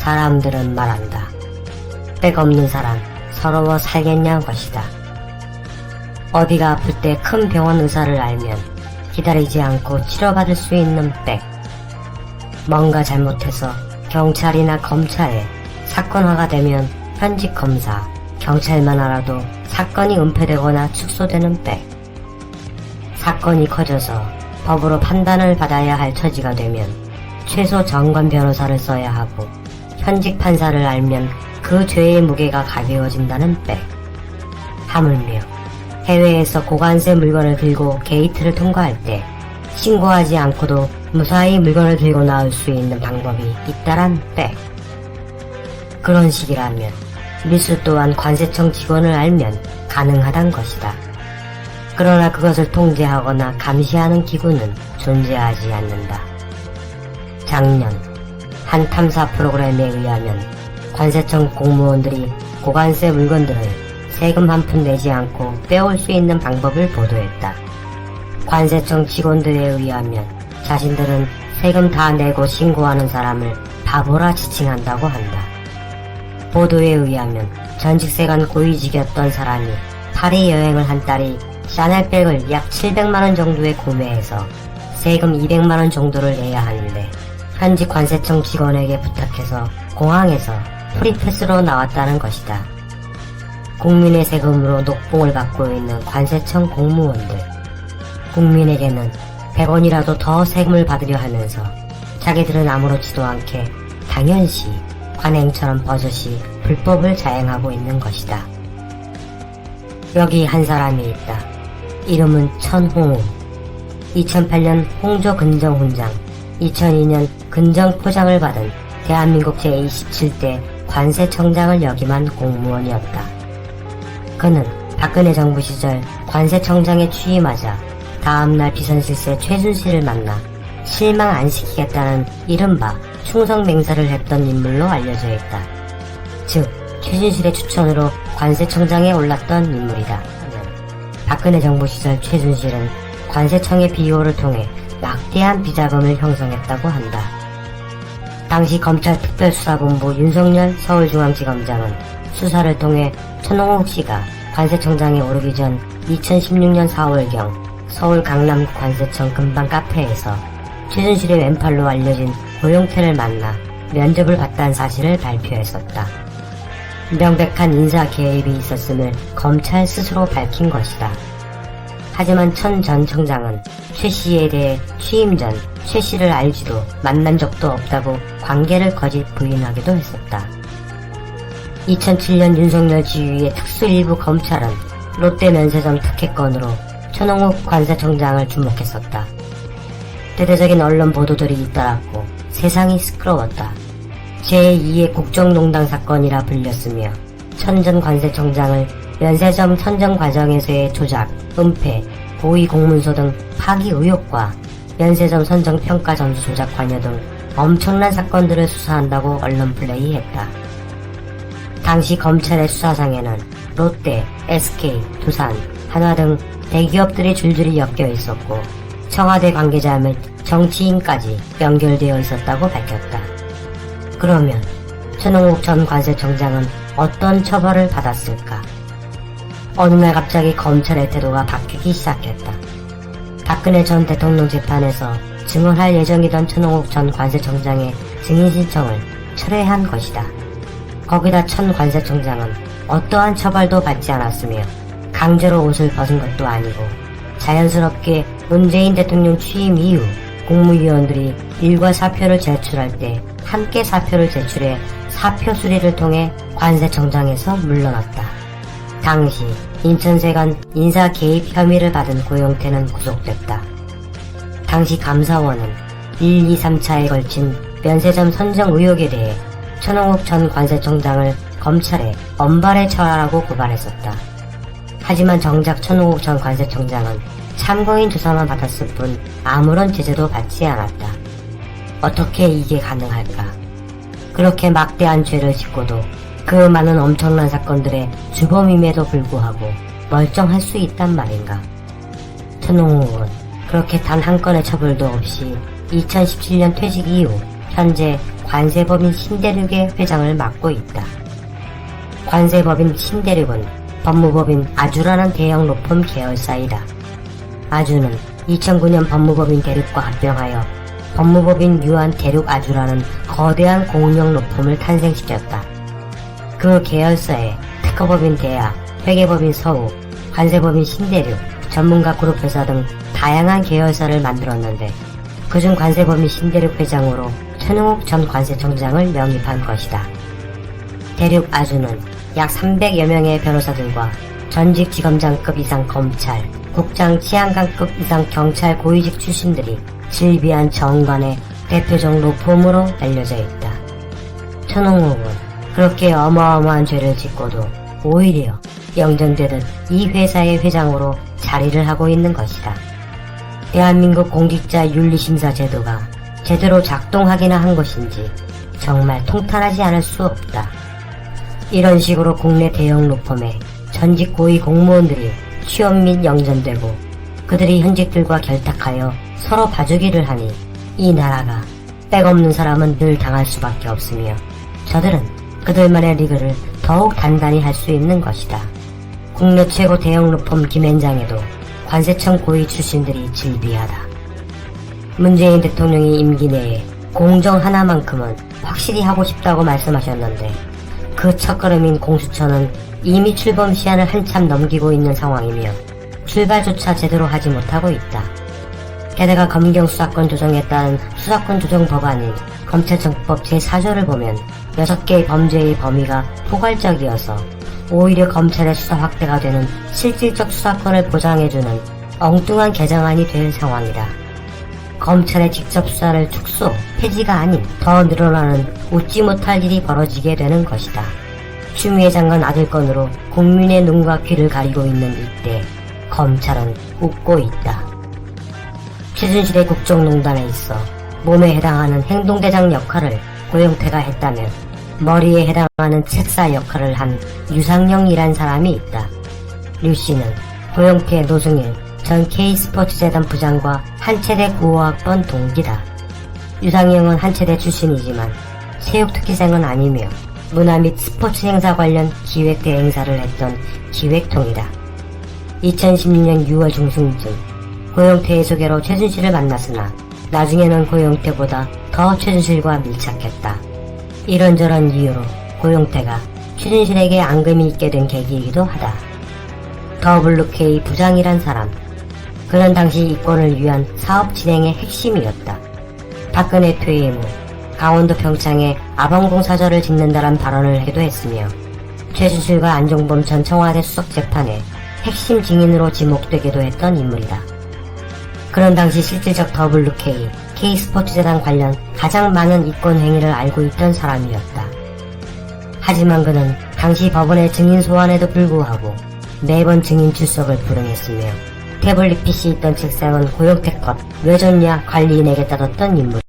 사람들은 말한다. 백 없는 사람 서러워 살겠냐는 것이다. 어디가 아플 때 큰 병원 의사를 알면 기다리지 않고 치료받을 수 있는 백. 뭔가 잘못해서 경찰이나 검찰에 사건화가 되면 현직 검사, 경찰만 알아도 사건이 은폐되거나 축소되는 백. 사건이 커져서 법으로 판단을 받아야 할 처지가 되면 최소 전관 변호사를 써야 하고 현직 판사를 알면 그 죄의 무게가 가벼워진다는 백. 하물며 해외에서 고관세 물건을 들고 게이트를 통과할 때 신고하지 않고도 무사히 물건을 들고 나올 수 있는 방법이 있다란 백. 그런 식이라면 밀수 또한 관세청 직원을 알면 가능하단 것이다. 그러나 그것을 통제하거나 감시하는 기구는 존재하지 않는다. 작년 한 탐사 프로그램에 의하면 관세청 공무원들이 고관세 물건들을 세금 한 푼 내지 않고 빼올 수 있는 방법을 보도했다. 관세청 직원들에 의하면 자신들은 세금 다 내고 신고하는 사람을 바보라 지칭한다고 한다. 보도에 의하면 전직세관 고위직이었던 사람이 파리 여행을 한 딸이 샤넬백을 약 700만원 정도에 구매해서 세금 200만원 정도를 내야 하는데 현직 관세청 직원에게 부탁해서 공항에서 프리패스로 나왔다는 것이다. 국민의 세금으로 녹봉을 받고 있는 관세청 공무원들. 국민에게는 100원이라도 더 세금을 받으려 하면서 자기들은 아무렇지도 않게 당연시 관행처럼 버젓이 불법을 자행하고 있는 것이다. 여기 한 사람이 있다. 이름은 천홍우. 2008년 홍조 근정훈장, 2002년 근정포장을 받은 대한민국 제27대 관세청장을 역임한 공무원이었다. 그는 박근혜 정부 시절 관세청장에 취임하자 다음날 비선실세 최순실을 만나 실망 안 시키겠다는 이른바 충성맹세를 했던 인물로 알려져 있다. 즉 최순실의 추천으로 관세청장에 올랐던 인물이다. 박근혜 정부 시절 최순실은 관세청의 비호를 통해 막대한 비자금을 형성했다고 한다. 당시 검찰특별수사본부 윤석열 서울중앙지검장은 수사를 통해 천홍욱 씨가 관세청장에 오르기 전 2016년 4월경 서울 강남 관세청 근방 카페에서 최순실의 왼팔로 알려진 고용태를 만나 면접을 봤다는 사실을 발표했었다. 명백한 인사 개입이 있었음을 검찰 스스로 밝힌 것이다. 하지만 천 전 청장은 최 씨에 대해 취임 전 최 씨를 알지도 만난 적도 없다고 관계를 거짓 부인하기도 했었다. 2007년 윤석열 지휘의 특수일부 검찰은 롯데 면세점 특혜건으로 천홍욱 관세청장을 주목했었다. 대대적인 언론 보도들이 잇따랐고 세상이 시끄러웠다. 제2의 국정농단 사건이라 불렸으며 천 전 관세청장을 면세점 선정 과정에서의 조작, 은폐, 고의 공문서 등 파기 의혹과 면세점 선정 평가 점수 조작 관여 등 엄청난 사건들을 수사한다고 언론 플레이했다. 당시 검찰의 수사상에는 롯데, SK, 두산, 한화 등 대기업들이 줄줄이 엮여 있었고 청와대 관계자 및 정치인까지 연결되어 있었다고 밝혔다. 그러면 천홍욱 전 관세청장은 어떤 처벌을 받았을까? 어느 날 갑자기 검찰의 태도가 바뀌기 시작했다. 박근혜 전 대통령 재판에서 증언할 예정이던 천홍욱 전 관세청장의 증인 신청을 철회한 것이다. 거기다 천 관세청장은 어떠한 처벌도 받지 않았으며 강제로 옷을 벗은 것도 아니고 자연스럽게 문재인 대통령 취임 이후 국무위원들이 일과 사표를 제출할 때 함께 사표를 제출해 사표 수리를 통해 관세청장에서 물러났다. 당시 인천세관 인사 개입 혐의를 받은 고용태는 구속됐다. 당시 감사원은 1, 2, 3차에 걸친 면세점 선정 의혹에 대해 천홍욱 전 관세청장을 검찰에 엄발에 처하라고 고발했었다. 하지만 정작 천홍욱 전 관세청장은 참고인 조사만 받았을 뿐 아무런 제재도 받지 않았다. 어떻게 이게 가능할까? 그렇게 막대한 죄를 짓고도 그 많은 엄청난 사건들의 주범임에도 불구하고 멀쩡할 수 있단 말인가? 천홍욱은 그렇게 단 한 건의 처벌도 없이 2017년 퇴직 이후 현재 관세법인 신대륙의 회장을 맡고 있다. 관세법인 신대륙은 법무법인 아주라는 대형 로펌 계열사이다. 아주는 2009년 법무법인 대륙과 합병하여 법무법인 유한 대륙 아주라는 거대한 공운영 로펌을 탄생시켰다. 그 계열사에 특허법인 대하, 회계법인 서우, 관세법인 신대륙, 전문가 그룹회사 등 다양한 계열사를 만들었는데 그중 관세법인 신대륙 회장으로 천웅욱 전 관세청장을 영입한 것이다. 대륙 아주는 약 300여 명의 변호사들과 전직 지검장급 이상 검찰, 국장 치안관급 이상 경찰 고위직 출신들이 질비한 정관의 대표적 로펌으로 알려져 있다. 천웅욱은 그렇게 어마어마한 죄를 짓고도 오히려 영전되듯 이 회사의 회장으로 자리를 하고 있는 것이다. 대한민국 공직자 윤리심사 제도가 제대로 작동하기나 한 것인지 정말 통탄하지 않을 수 없다. 이런 식으로 국내 대형 로펌에 전직 고위 공무원들이 취업 및 영전되고 그들이 현직들과 결탁하여 서로 봐주기를 하니 이 나라가 백없는 사람은 늘 당할 수밖에 없으며 저들은 그들만의 리그를 더욱 단단히 할 수 있는 것이다. 국내 최고 대형 로펌 김앤장에도 관세청 고위 출신들이 질비하다. 문재인 대통령이 임기 내에 공정 하나만큼은 확실히 하고 싶다고 말씀하셨는데 그 첫걸음인 공수처는 이미 출범 시한을 한참 넘기고 있는 상황이며 출발조차 제대로 하지 못하고 있다. 게다가 검경 수사권 조정에 따른 수사권 조정 법안인 검찰청법 제4조를 보면 6개의 범죄의 범위가 포괄적이어서 오히려 검찰의 수사 확대가 되는 실질적 수사권을 보장해주는 엉뚱한 개정안이 될 상황이다. 검찰의 직접 수사를 축소, 폐지가 아닌 더 늘어나는 웃지 못할 일이 벌어지게 되는 것이다. 추미애 장관 아들 건으로 국민의 눈과 귀를 가리고 있는 이때 검찰은 웃고 있다. 최순실의 국정농단에 있어 몸에 해당하는 행동대장 역할을 고영태가 했다면 머리에 해당하는 책사 역할을 한 유상영이란 사람이 있다. 류 씨는 고영태, 노승일 전 K스포츠재단 부장과 한체대 구호학번 동기다. 유상영은 한체대 출신이지만 체육특기생은 아니며 문화 및 스포츠 행사 관련 기획 대행사를 했던 기획통이다. 2016년 6월 중순쯤 고영태의 소개로 최순실을 만났으나 나중에는 고영태보다 더 최순실과 밀착했다. 이런저런 이유로 고영태가 최순실에게 앙금이 있게 된 계기이기도 하다. WK 부장이란 사람. 그는 당시 이권을 위한 사업 진행의 핵심이었다. 박근혜 퇴임 후 강원도 평창에 아방공 사저를 짓는다란 발언을 하기도 했으며 최순실과 안종범 전 청와대 수석 재판의 핵심 증인으로 지목되기도 했던 인물이다. 그런 당시 실질적 WK, K스포츠재단 관련 가장 많은 이권 행위를 알고 있던 사람이었다. 하지만 그는 당시 법원의 증인 소환에도 불구하고 매번 증인 출석을 불응했으며 태블릿 PC 있던 책상은 고영태 것, 왜 줬냐 관리인에게 따졌던 인물.